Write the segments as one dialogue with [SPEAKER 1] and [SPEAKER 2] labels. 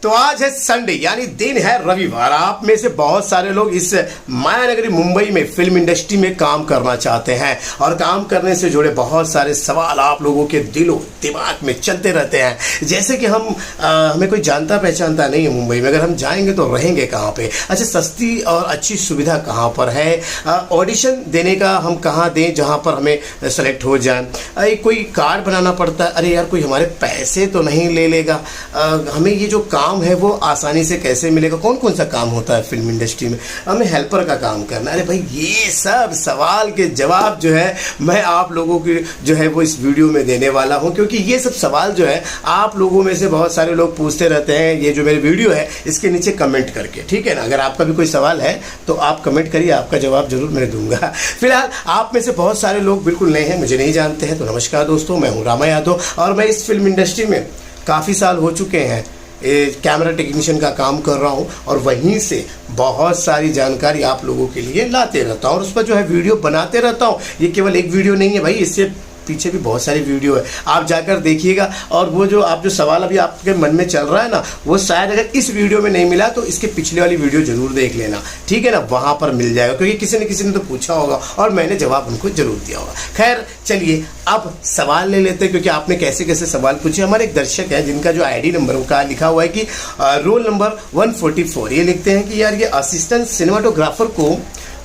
[SPEAKER 1] तो आज है संडे यानी दिन है रविवार। आप में से बहुत सारे लोग इस मायानगरी मुंबई में फिल्म इंडस्ट्री में काम करना चाहते हैं और काम करने से जुड़े बहुत सारे सवाल आप लोगों के दिलो दिमाग में चलते रहते हैं। जैसे कि हमें कोई जानता पहचानता नहीं है मुंबई में, अगर हम जाएंगे तो रहेंगे कहाँ पे, अच्छा सस्ती और अच्छी सुविधा कहाँ पर है, ऑडिशन देने का हम कहाँ दें जहाँ पर हमें सेलेक्ट हो जाए, कोई कार्ड बनाना पड़ता है, अरे यार कोई हमारे पैसे तो नहीं ले लेगा, हमें ये जो काम है वो आसानी से कैसे मिलेगा, कौन कौन सा काम होता है फिल्म इंडस्ट्री में, हमें हेल्पर का काम करना। अरे भाई ये सब सवाल के जवाब जो है मैं आप लोगों की जो है वो इस वीडियो में देने वाला हूं, क्योंकि ये सब सवाल जो है आप लोगों में से बहुत सारे लोग पूछते रहते हैं। ये जो मेरी वीडियो है इसके नीचे कमेंट करके, ठीक है ना, अगर आपका भी कोई सवाल है तो आप कमेंट करिए, आपका जवाब जरूर मैं दूंगा। फिलहाल आप में से बहुत सारे लोग बिल्कुल नए हैं, मुझे नहीं जानते हैं, तो नमस्कार दोस्तों, मैं हूं रामा यादव और मैं इस फिल्म इंडस्ट्री में काफ़ी साल हो चुके हैं कैमरा टेक्नीशियन का काम कर रहा हूं और वहीं से बहुत सारी जानकारी आप लोगों के लिए लाते रहता हूं और उस पर जो है वीडियो बनाते रहता हूं। ये केवल एक वीडियो नहीं है भाई, इससे पीछे भी बहुत सारी वीडियो है, आप जाकर देखिएगा। और वो जो आप जो सवाल अभी आपके मन में चल रहा है ना, वो शायद अगर इस वीडियो में नहीं मिला तो इसके पिछले वाली वीडियो जरूर देख लेना, ठीक है ना, वहां पर मिल जाएगा, क्योंकि किसी न किसी ने तो पूछा होगा और मैंने जवाब उनको जरूर दिया होगा। खैर चलिए अब सवाल ले लेते हैं, क्योंकि आपने कैसे कैसे सवाल पूछे। हमारे एक दर्शक है जिनका जो ID नंबर का लिखा हुआ है कि रोल नंबर 144, ये लिखते हैं कि यार ये असिस्टेंट सिनेमाटोग्राफर को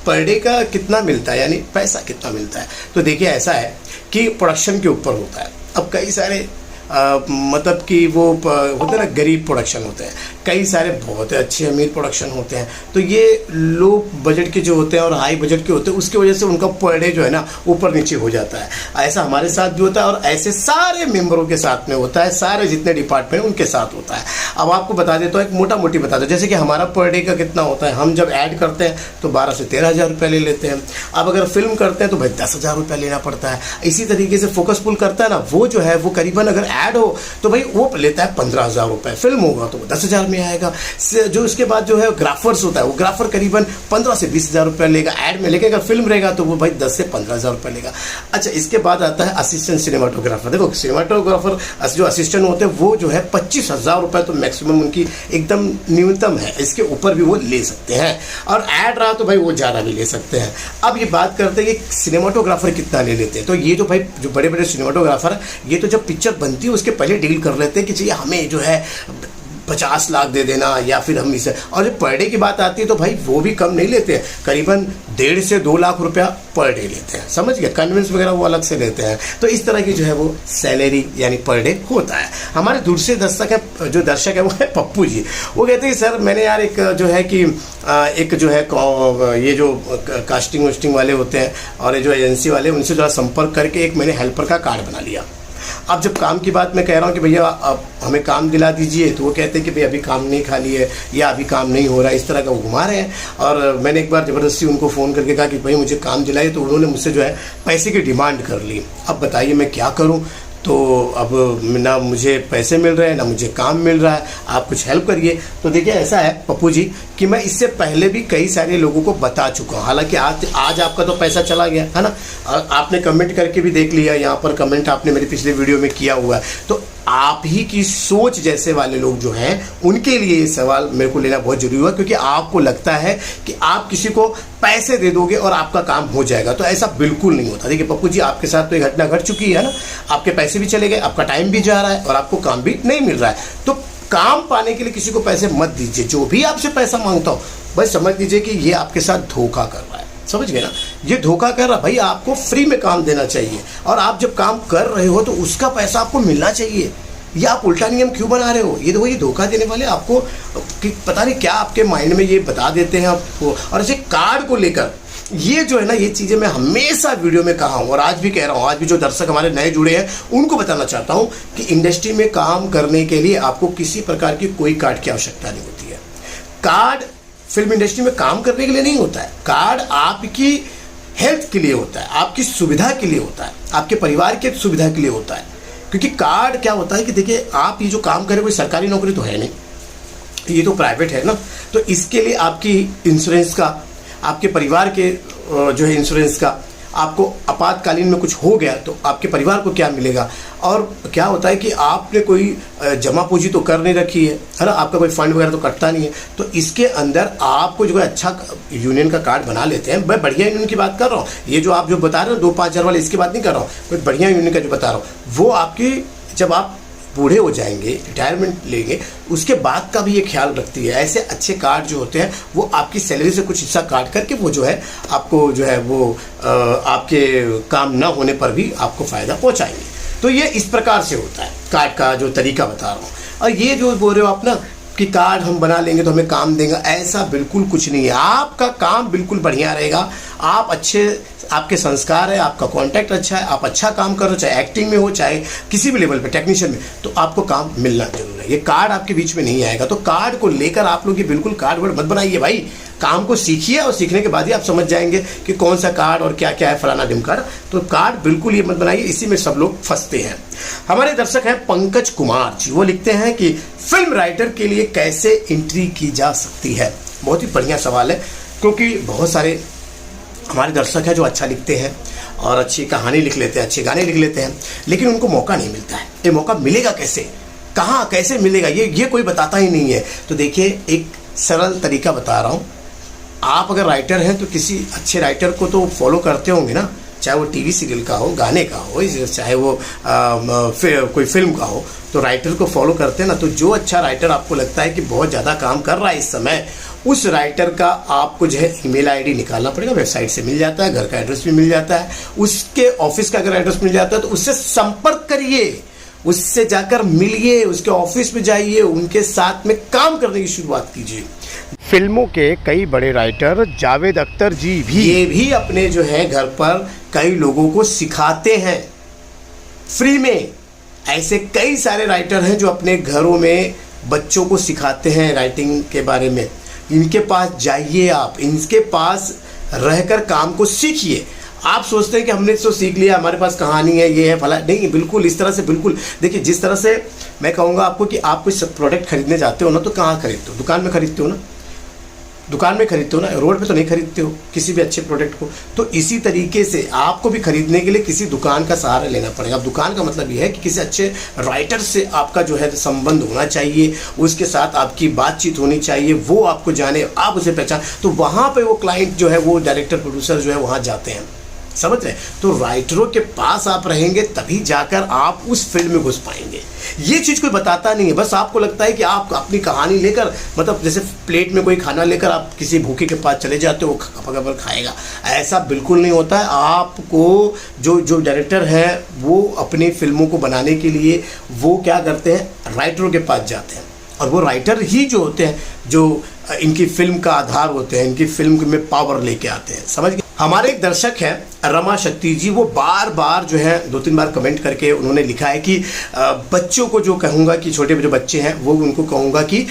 [SPEAKER 1] पर डे का कितना मिलता है, यानी पैसा कितना मिलता है। तो देखिए ऐसा है कि प्रोडक्शन के ऊपर होता है। अब कई सारे मतलब कि वो होते हैं ना, गरीब प्रोडक्शन होते हैं, कई सारे बहुत अच्छे अमीर प्रोडक्शन होते हैं, तो ये लो बजट के जो होते हैं और हाई बजट के होते हैं, उसकी वजह से उनका पर डे जो है ना ऊपर नीचे हो जाता है। ऐसा हमारे साथ भी होता है और ऐसे सारे मेंबरों के साथ में होता है, सारे जितने डिपार्टमेंट उनके साथ होता है। अब आपको बता देता हूँ, एक मोटा मोटी बता दो, जैसे कि हमारा पर डे का कितना होता है, हम जब ऐड करते हैं तो 12 से 13 हज़ार रुपये ले लेते हैं। अब अगर फिल्म करते हैं तो भाई 10 हज़ार रुपये लेना पड़ता है। इसी तरीके से फोकस पुल करता है ना, वो जो है वो करीबन अगर ऐड हो तो भाई वो लेता है 15 हज़ार रुपये, फिल्म होगा तो वो 10 हज़ार में आएगा। जो उसके बाद जो है ग्राफर्स होता है, वो ग्राफर करीबन 15 से 20 हज़ार रुपये लेगा ऐड में, लेकिन अगर फिल्म रहेगा तो वो भाई 10 से 15 हज़ार रुपये लेगा। अच्छा इसके बाद आता है असिस्टेंट सिनेमाटोग्राफर। देखो सिनेमाटोग्राफर जो असिस्टेंट होते हैं वो जो है 25 हज़ार रुपये तो मैक्सिमम उनकी एकदम न्यूनतम है, इसके ऊपर भी वो ले सकते हैं, और ऐड रहा तो भाई वो ज़्यादा भी ले सकते हैं। अब ये बात करते हैं कि सिनेमाटोग्राफर कितना ले लेते हैं, तो ये तो भाई जो बड़े बड़े सिनेमाटोग्राफर ये तो जब पिक्चर बनती है उसके पहले डील कर लेते हैं कि चाहिए हमें जो है 50 लाख दे देना या फिर हम इसे, और जब पर डे की बात आती है तो भाई वो भी कम नहीं लेते हैं, करीबन 1.5 से 2 लाख रुपया पर डे लेते हैं, समझ गए, कन्वेंस वगैरह वो अलग से लेते हैं। तो इस तरह की जो है वो सैलरी यानी पर डे होता है। हमारे दूसरे दर्शक है वो है पप्पू जी। वो कहते हैं सर मैंने यार एक जो है कि एक जो है ये जो कास्टिंग वस्टिंग वाले होते हैं और ये जो एजेंसी वाले, उनसे जो संपर्क करके एक मैंने हेल्पर का कार्ड बना लिया। अब जब काम की बात मैं कह रहा हूँ कि भैया अब हमें काम दिला दीजिए, तो वो कहते हैं कि भाई अभी काम नहीं खाली है या अभी काम नहीं हो रहा है, इस तरह का वो घुमा रहे हैं। और मैंने एक बार ज़बरदस्ती उनको फ़ोन करके कहा कि भाई मुझे काम दिलाइए, तो उन्होंने मुझसे जो है पैसे की डिमांड कर ली। अब बताइए मैं क्या करूँ, तो अब ना मुझे पैसे मिल रहे हैं ना मुझे काम मिल रहा है, आप कुछ हेल्प करिए। तो देखिए ऐसा है पप्पू जी कि मैं इससे पहले भी कई सारे लोगों को बता चुका हूँ, हालांकि आज आपका तो पैसा चला गया है ना, आपने कमेंट करके भी देख लिया, यहाँ पर कमेंट आपने मेरी पिछले वीडियो में किया हुआ है। तो आप ही की सोच जैसे वाले लोग जो हैं उनके लिए ये सवाल मेरे को लेना बहुत जरूरी हुआ, क्योंकि आपको लगता है कि आप किसी को पैसे दे दोगे और आपका काम हो जाएगा, तो ऐसा बिल्कुल नहीं होता। देखिए पप्पू जी आपके साथ तो ये घटना घट चुकी है ना, आपके पैसे भी चले गए, आपका टाइम भी जा रहा है और आपको काम भी नहीं मिल रहा है। तो काम पाने के लिए किसी को पैसे मत दीजिए, जो भी आपसे पैसा मांगता हो बस समझ लीजिए कि ये आपके साथ धोखा कर रहा है, समझ गए ना, ये धोखा कर रहा। भाई आपको फ्री में काम देना चाहिए और आप जब काम कर रहे हो तो उसका पैसा आपको मिलना चाहिए। ये आप उल्टा नियम क्यों बना रहे हो? ये देखो ये धोखा देने वाले आपको कि पता नहीं क्या आपके माइंड में ये बता देते हैं आपको। और ऐसे कार्ड को लेकर ये जो है ना, ये चीज़ें मैं हमेशा वीडियो में कहा हूँ और आज भी कह रहा हूँ, आज भी जो दर्शक हमारे नए जुड़े हैं उनको बताना चाहता हूँ कि इंडस्ट्री में काम करने के लिए आपको किसी प्रकार की कोई कार्ड की आवश्यकता नहीं होती है। कार्ड फिल्म इंडस्ट्री में काम करने के लिए नहीं होता है, कार्ड आपकी हेल्थ के लिए होता है, आपकी सुविधा के लिए होता है, आपके परिवार की सुविधा के लिए होता है। क्योंकि कार्ड क्या होता है कि देखिए आप ये जो काम करें कोई सरकारी नौकरी तो है नहीं, ये तो प्राइवेट है ना, तो इसके लिए आपकी इंश्योरेंस का, आपके परिवार के जो है इंश्योरेंस का, आपको आपातकालीन में कुछ हो गया तो आपके परिवार को क्या मिलेगा। और क्या होता है कि आपने कोई जमा पूंजी तो कर नहीं रखी है ना, आपका कोई फंड वगैरह तो कटता नहीं है, तो इसके अंदर आपको जो है अच्छा यूनियन का कार्ड बना लेते हैं। मैं बढ़िया यूनियन की बात कर रहा हूँ, ये जो आप जो बता रहे हो 2-5 हज़ार वाले, इसकी बात नहीं कर रहा हूँ, कोई बढ़िया यूनियन का जो बता रहा हूँ, वो आपकी जब आप बूढ़े हो जाएंगे, रिटायरमेंट लेंगे, उसके बाद का भी ये ख्याल रखती है। ऐसे अच्छे कार्ड जो होते हैं वो आपकी सैलरी से कुछ हिस्सा काट करके वो जो है आपको जो है वो आपके काम ना होने पर भी आपको फ़ायदा पहुंचाएंगे। तो ये इस प्रकार से होता है कार्ड का जो तरीका बता रहा हूँ। और ये जो बोल रहे हो आप ना कि कार्ड हम बना लेंगे तो हमें काम देगा, ऐसा बिल्कुल कुछ नहीं है। आपका काम बिल्कुल बढ़िया रहेगा, आप अच्छे, आपके संस्कार है, आपका कॉन्टैक्ट अच्छा है, आप अच्छा काम कर रहे हो, चाहे एक्टिंग में हो चाहे किसी भी लेवल पे टेक्नीशियन में, तो आपको काम मिलना जरूर है। ये कार्ड आपके बीच में नहीं आएगा। तो कार्ड को लेकर आप लोग ये बिल्कुल कार्ड वर्ड मत बनाइए भाई, काम को सीखिए और सीखने के बाद ही आप समझ जाएंगे कि कौन सा कार्ड और क्या क्या है, फलाना ढिमका। तो कार्ड बिल्कुल ये मत बनाइए, इसी में सब लोग फंसते हैं। हमारे दर्शक हैं पंकज कुमार जी, वो लिखते हैं कि फिल्म राइटर के लिए कैसे एंट्री की जा सकती है। बहुत ही बढ़िया सवाल है, क्योंकि बहुत सारे हमारे दर्शक हैं जो अच्छा लिखते हैं और अच्छी कहानी लिख लेते हैं, अच्छे गाने लिख लेते हैं, लेकिन उनको मौका नहीं मिलता है। ये मौका मिलेगा कैसे, कहाँ कैसे मिलेगा, ये कोई बताता ही नहीं है। तो देखिए, एक सरल तरीका बता रहा हूँ। आप अगर राइटर हैं तो किसी अच्छे राइटर को तो फॉलो करते होंगे ना, चाहे वो टीवी सीरियल का हो, गाने का हो, चाहे वो कोई फिल्म का हो, तो राइटर को फॉलो करते हैं ना। तो जो अच्छा राइटर आपको लगता है कि बहुत ज़्यादा काम कर रहा है इस समय, उस राइटर का आपको जो है ईमेल आईडी निकालना पड़ेगा, वेबसाइट से मिल जाता है, घर का एड्रेस भी मिल जाता है, उसके ऑफिस का अगर एड्रेस मिल जाता है तो उससे संपर्क करिए, उससे जाकर मिलिए, उसके ऑफिस में जाइए, उनके साथ में काम करने की शुरुआत कीजिए। फिल्मों के कई बड़े राइटर जावेद अख्तर जी भी ये भी अपने जो है घर पर कई लोगों को सिखाते हैं फ्री में। ऐसे कई सारे राइटर हैं जो अपने घरों में बच्चों को सिखाते हैं राइटिंग के बारे में। इनके पास जाइए, आप इनके पास रहकर काम को सीखिए। आप सोचते हैं कि हमने तो सीख लिया, हमारे पास कहानी है, ये है, फला, नहीं, बिल्कुल इस तरह से बिल्कुल। देखिए, जिस तरह से मैं कहूँगा आपको कि आप कोई प्रोडक्ट खरीदने जाते हो ना, तो कहाँ खरीदते हो? दुकान में खरीदते हो ना, दुकान में खरीदते हो ना, रोड पे तो नहीं खरीदते हो किसी भी अच्छे प्रोडक्ट को। तो इसी तरीके से आपको भी खरीदने के लिए किसी दुकान का सहारा लेना पड़ेगा। अब दुकान का मतलब यह है कि किसी अच्छे राइटर से आपका जो है संबंध होना चाहिए, उसके साथ आपकी बातचीत होनी चाहिए, वो आपको जाने, आप उसे पहचान, तो वहाँ पे वो क्लाइंट जो है, वो डायरेक्टर प्रोड्यूसर जो है वहाँ जाते हैं, समझ रहे हैं? तो राइटरों के पास आप रहेंगे तभी जाकर आप उस फील्ड में घुस पाएंगे। ये चीज़ कोई बताता नहीं है, बस आपको लगता है कि आप अपनी कहानी लेकर, मतलब जैसे प्लेट में कोई खाना लेकर आप किसी भूखे के पास चले जाते हो, वो खपाखप खाएगा, ऐसा बिल्कुल नहीं होता है। आपको जो डायरेक्टर है वो अपनी फिल्मों को बनाने के लिए वो क्या करते हैं, राइटरों के पास जाते हैं, और वो राइटर ही जो होते हैं जो इनकी फिल्म का आधार होते हैं, इनकी फिल्म में पावर लेके आते हैं, समझ गए? हमारे एक दर्शक हैं रमा शक्ति जी, वो बार बार जो है 2-3 बार कमेंट करके उन्होंने लिखा है कि बच्चों को जो कहूँगा कि छोटे जो बच्चे हैं वो उनको कहूँगा कि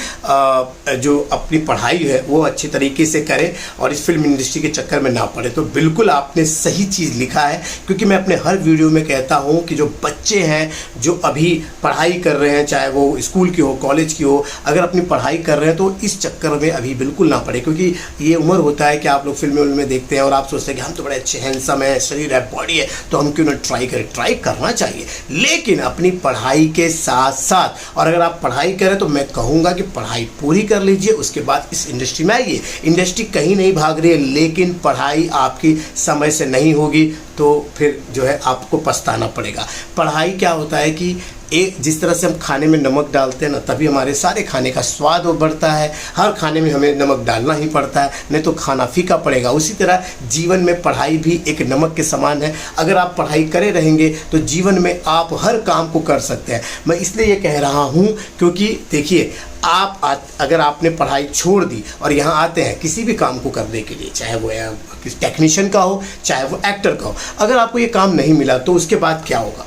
[SPEAKER 1] जो अपनी पढ़ाई है वो अच्छी तरीके से करें और इस फिल्म इंडस्ट्री के चक्कर में ना पड़े। तो बिल्कुल आपने सही चीज़ लिखा है, क्योंकि मैं अपने हर वीडियो में कहता हूँ कि जो बच्चे हैं जो अभी पढ़ाई कर रहे हैं, चाहे वो स्कूल की हो, कॉलेज की हो, अगर अपनी पढ़ाई कर रहे हैं तो इस चक्कर में अभी बिल्कुल ना पड़े। क्योंकि ये उम्र होता है कि आप लोग फिल्में में देखते हैं और आप सोचते हैं कि हम तो बड़े अच्छे हैंडसम है, शरीर है, बॉडी है, तो हम क्यों ना ट्राई करें। ट्राई करना चाहिए, लेकिन अपनी पढ़ाई के साथ साथ, और अगर आप पढ़ाई करें तो मैं कहूँगा कि पढ़ाई पूरी कर लीजिए, उसके बाद इस इंडस्ट्री में आइए। इंडस्ट्री कहीं नहीं भाग रही है, लेकिन पढ़ाई आपकी समय से नहीं होगी तो फिर जो है आपको पछताना पड़ेगा। पढ़ाई क्या होता है कि एक जिस तरह से हम खाने में नमक डालते हैं ना, तभी हमारे सारे खाने का स्वाद बढ़ता है। हर खाने में हमें नमक डालना ही पड़ता है, नहीं तो खाना फीका पड़ेगा। उसी तरह जीवन में पढ़ाई भी एक नमक के समान है। अगर आप पढ़ाई करे रहेंगे तो जीवन में आप हर काम को कर सकते हैं। मैं इसलिए ये कह रहा हूँ क्योंकि देखिए, अगर आपने पढ़ाई छोड़ दी और यहाँ आते हैं किसी भी काम को करने के लिए, चाहे वो टेक्नीशियन का हो, चाहे वो एक्टर का हो, अगर आपको ये काम नहीं मिला तो उसके बाद क्या होगा?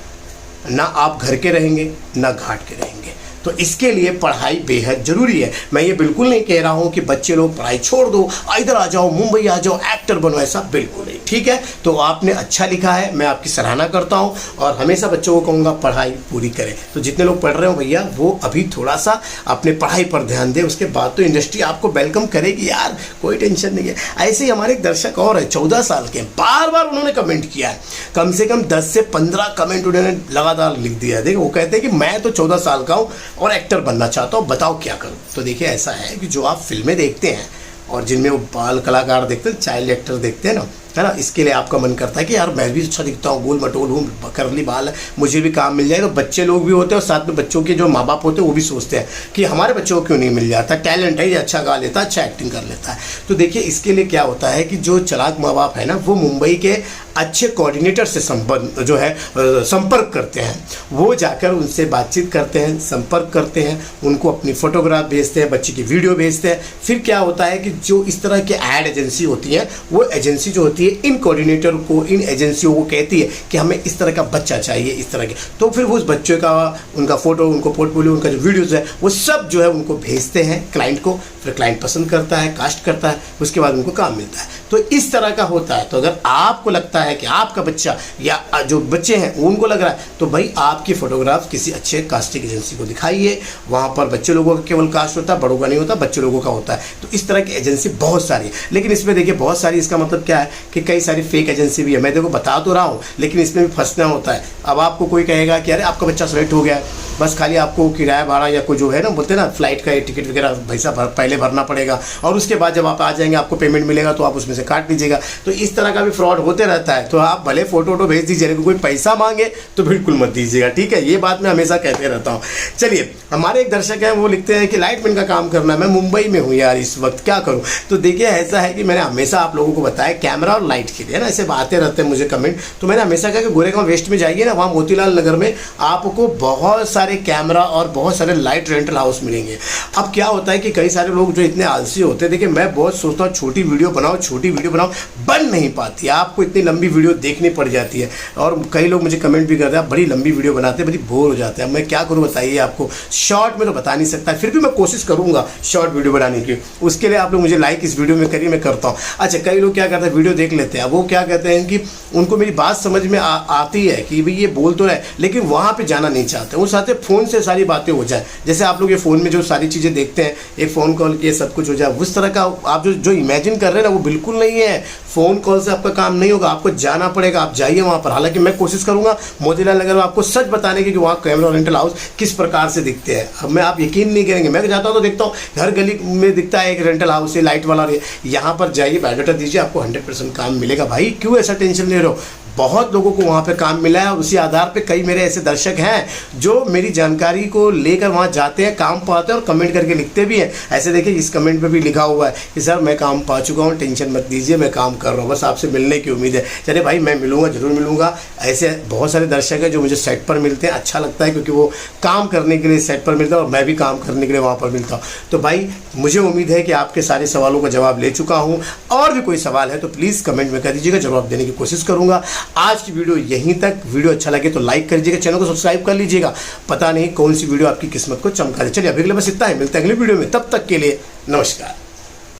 [SPEAKER 1] ना आप घर के रहेंगे ना घाट के रहेंगे। तो इसके लिए पढ़ाई बेहद जरूरी है। मैं ये बिल्कुल नहीं कह रहा हूँ कि बच्चे लोग पढ़ाई छोड़ दो, इधर आ जाओ, मुंबई आ जाओ, एक्टर बनो, ऐसा बिल्कुल नहीं। ठीक है, तो आपने अच्छा लिखा है, मैं आपकी सराहना करता हूँ और हमेशा बच्चों को कहूँगा पढ़ाई पूरी करें। तो जितने लोग पढ़ रहे हो भैया, वो अभी थोड़ा सा अपने पढ़ाई पर ध्यान दें, उसके बाद तो इंडस्ट्री आपको वेलकम करेगी यार, कोई टेंशन नहीं है। ऐसे ही हमारे एक दर्शक और है, 14 साल के, बार बार उन्होंने कमेंट किया है, कम से कम 10 से 15 कमेंट उन्होंने लगातार लिख दिया है। देखो, वो कहते हैं कि मैं तो 14 साल का हूँ और एक्टर बनना चाहता हूँ, बताओ क्या करूँ। तो देखिए, ऐसा है कि जो आप फिल्में देखते हैं और जिनमें वो बाल कलाकार देखते हैं, चाइल्ड एक्टर देखते हैं ना, है ना, इसके लिए आपका मन करता है कि यार मैं भी अच्छा दिखता हूँ, गोल मटोल हूँ, करली बाल है, मुझे भी काम मिल जाए। तो बच्चे लोग भी होते हैं और साथ में बच्चों के जो माँ बाप होते हैं वो भी सोचते हैं कि हमारे बच्चों को क्यों नहीं मिल जाता, टैलेंट है, ये अच्छा गा लेता है, अच्छा एक्टिंग कर लेता है। तो देखिए, इसके लिए क्या होता है कि जो चालाक माँ बाप है ना, वो मुंबई के अच्छे कोऑर्डिनेटर से संपर्क करते हैं, वो जाकर उनसे बातचीत करते हैं, संपर्क करते हैं, उनको अपनी फोटोग्राफ भेजते हैं, बच्चे की वीडियो भेजते हैं। फिर क्या होता है कि जो इस तरह की एड एजेंसी होती है, वो एजेंसी जो होती है इन कोऑर्डिनेटर को, इन एजेंसियों को कहती है कि हमें इस तरह का बच्चा चाहिए, इस तरह के। तो फिर वो उस बच्चे का, उनका फोटो, उनको पोर्टफोलियो, उनका जो वीडियोज़ है, वो सब जो है उनको भेजते हैं क्लाइंट को। फिर क्लाइंट पसंद करता है, कास्ट करता है, उसके बाद उनको काम मिलता है। तो इस तरह का होता है। तो अगर आपको लगता है कि आपका बच्चा या जो बच्चे हैं उनको लग रहा है, तो भाई आपकी फोटोग्राफ किसी अच्छे कास्टिंग एजेंसी को दिखाइए। वहाँ पर बच्चे लोगों का केवल कास्ट होता है, बड़ों का नहीं होता, बच्चे लोगों का होता है। तो इस तरह की एजेंसी बहुत सारी है, लेकिन इसमें देखिए बहुत सारी, इसका मतलब क्या है कि कई सारी फेक एजेंसी भी है। मैं देखो बता तो रहा हूँ, लेकिन इसमें भी फंसना होता है। अब आपको कोई कहेगा कि अरे आपका बच्चा सेलेक्ट हो गया, बस खाली आपको किराया भाड़ा या कोई जो है ना, बोलते हैं ना, फ्लाइट का टिकट वगैरह पैसा पहले भरना पड़ेगा और उसके बाद जब आप आ जाएंगे आपको पेमेंट मिलेगा तो आप उसमें से काट लीजिएगा। तो इस तरह का भी फ्रॉड होते रहता है। तो आप भले फोटो भेज दीजिए, लेकिन कोई पैसा मांगे तो बिल्कुल मत दीजिएगा। ठीक है, ये बात मैं हमेशा कहते रहता हूँ। चलिए, हमारे एक दर्शक हैं, वो लिखते हैं कि लाइटमैन का काम करना है, मैं मुंबई में हूँ यार इस वक्त, क्या करूँ। तो देखिए, ऐसा है कि मैंने हमेशा आप लोगों को बताया कैमरा और लाइट के लिए ना, ऐसे आते रहते हैं मुझे कमेंट। तो मैंने हमेशा कहा कि गोरेगांव वेस्ट में जाइए ना, वहाँ मोतीलाल नगर में आपको बहुत सारे कैमरा और बहुत सारे लाइट रेंटल हाउस मिलेंगे। अब क्या होता है कि कई सारे लोग जो इतने आलसी होते हैं, देखिए मैं बहुत सोचता हूँ छोटी वीडियो बनाओ, बन नहीं पाती, आपको इतनी लंबी वीडियो देखनी पड़ जाती है। और कई लोग मुझे कमेंट भी करते हैं, आप बड़ी लंबी वीडियो बनाते हैं, बड़ी बोर हो जाते हैं। मैं क्या करूँ बताइए आपको, शॉर्ट में तो बता नहीं सकता, फिर भी मैं कोशिश करूँगा शॉर्ट वीडियो बनाने की। उसके लिए आप लोग मुझे लाइक इस वीडियो में करिए, मैं करता हूँ। अच्छा, कई लोग क्या करते हैं, वीडियो देख लेते हैं, वो क्या कहते हैं कि उनको मेरी बात समझ में आती है कि भाई ये बोल तो रहे, लेकिन वहाँ पर जाना नहीं चाहते, वो चाहते फ़ोन से सारी बातें हो जाए। जैसे आप लोग ये फ़ोन में जो सारी चीज़ें देखते हैं, एक फ़ोन कॉल किए सब कुछ हो जाए, उस तरह का आप जो इमेजिन कर रहे हैं ना, वो बिल्कुल नहीं है। फ़ोन कॉल से आपका काम नहीं होगा, आपको जाना पड़ेगा, आप जाइए वहाँ पर। हालांकि मैं कोशिश करूँगा मोतीलाल नगर में आपको सच बताने की कि वहाँ कैमरा रेंटल हाउस किस प्रकार से दिखते हैं। अब मैं, आप यकीन नहीं करेंगे, मैं जाता हूँ तो देखता हूँ हर गली में दिखता है एक रेंटल हाउस है, लाइट वाला। यहाँ पर जाइए, बायोडाटा दीजिए, आपको 100% काम मिलेगा। भाई क्यों ऐसा टेंशन ले रहे हो, बहुत लोगों को वहाँ पे काम मिला है और उसी आधार पे कई मेरे ऐसे दर्शक हैं जो मेरी जानकारी को लेकर वहाँ जाते हैं, काम पाते हैं और कमेंट करके लिखते भी हैं। ऐसे देखिए, इस कमेंट पे भी लिखा हुआ है कि सर मैं काम पा चुका हूँ, टेंशन मत लीजिए, मैं काम कर रहा हूँ, बस आपसे मिलने की उम्मीद है। चलिए भाई, मैं मिलूँगा, जरूर मिलूँगा। ऐसे बहुत सारे दर्शक हैं जो मुझे सेट पर मिलते हैं, अच्छा लगता है क्योंकि वो काम करने के लिए सेट पर मिलता है और मैं भी काम करने के लिए वहाँ पर मिलता हूँ। तो भाई, मुझे उम्मीद है कि आपके सारे सवालों का जवाब ले चुका हूँ। और भी कोई सवाल है तो प्लीज़ कमेंट में कर दीजिएगा, जवाब देने की कोशिश करूँगा। आज की वीडियो यहीं तक। वीडियो अच्छा लगे तो लाइक कर दीजिएगा, चैनल को सब्सक्राइब कर लीजिएगा। पता नहीं कौन सी वीडियो आपकी किस्मत को चमका दे। चलिए, अभी के लिए बस इतना ही, मिलते हैं अगली वीडियो में। तब तक के लिए नमस्कार।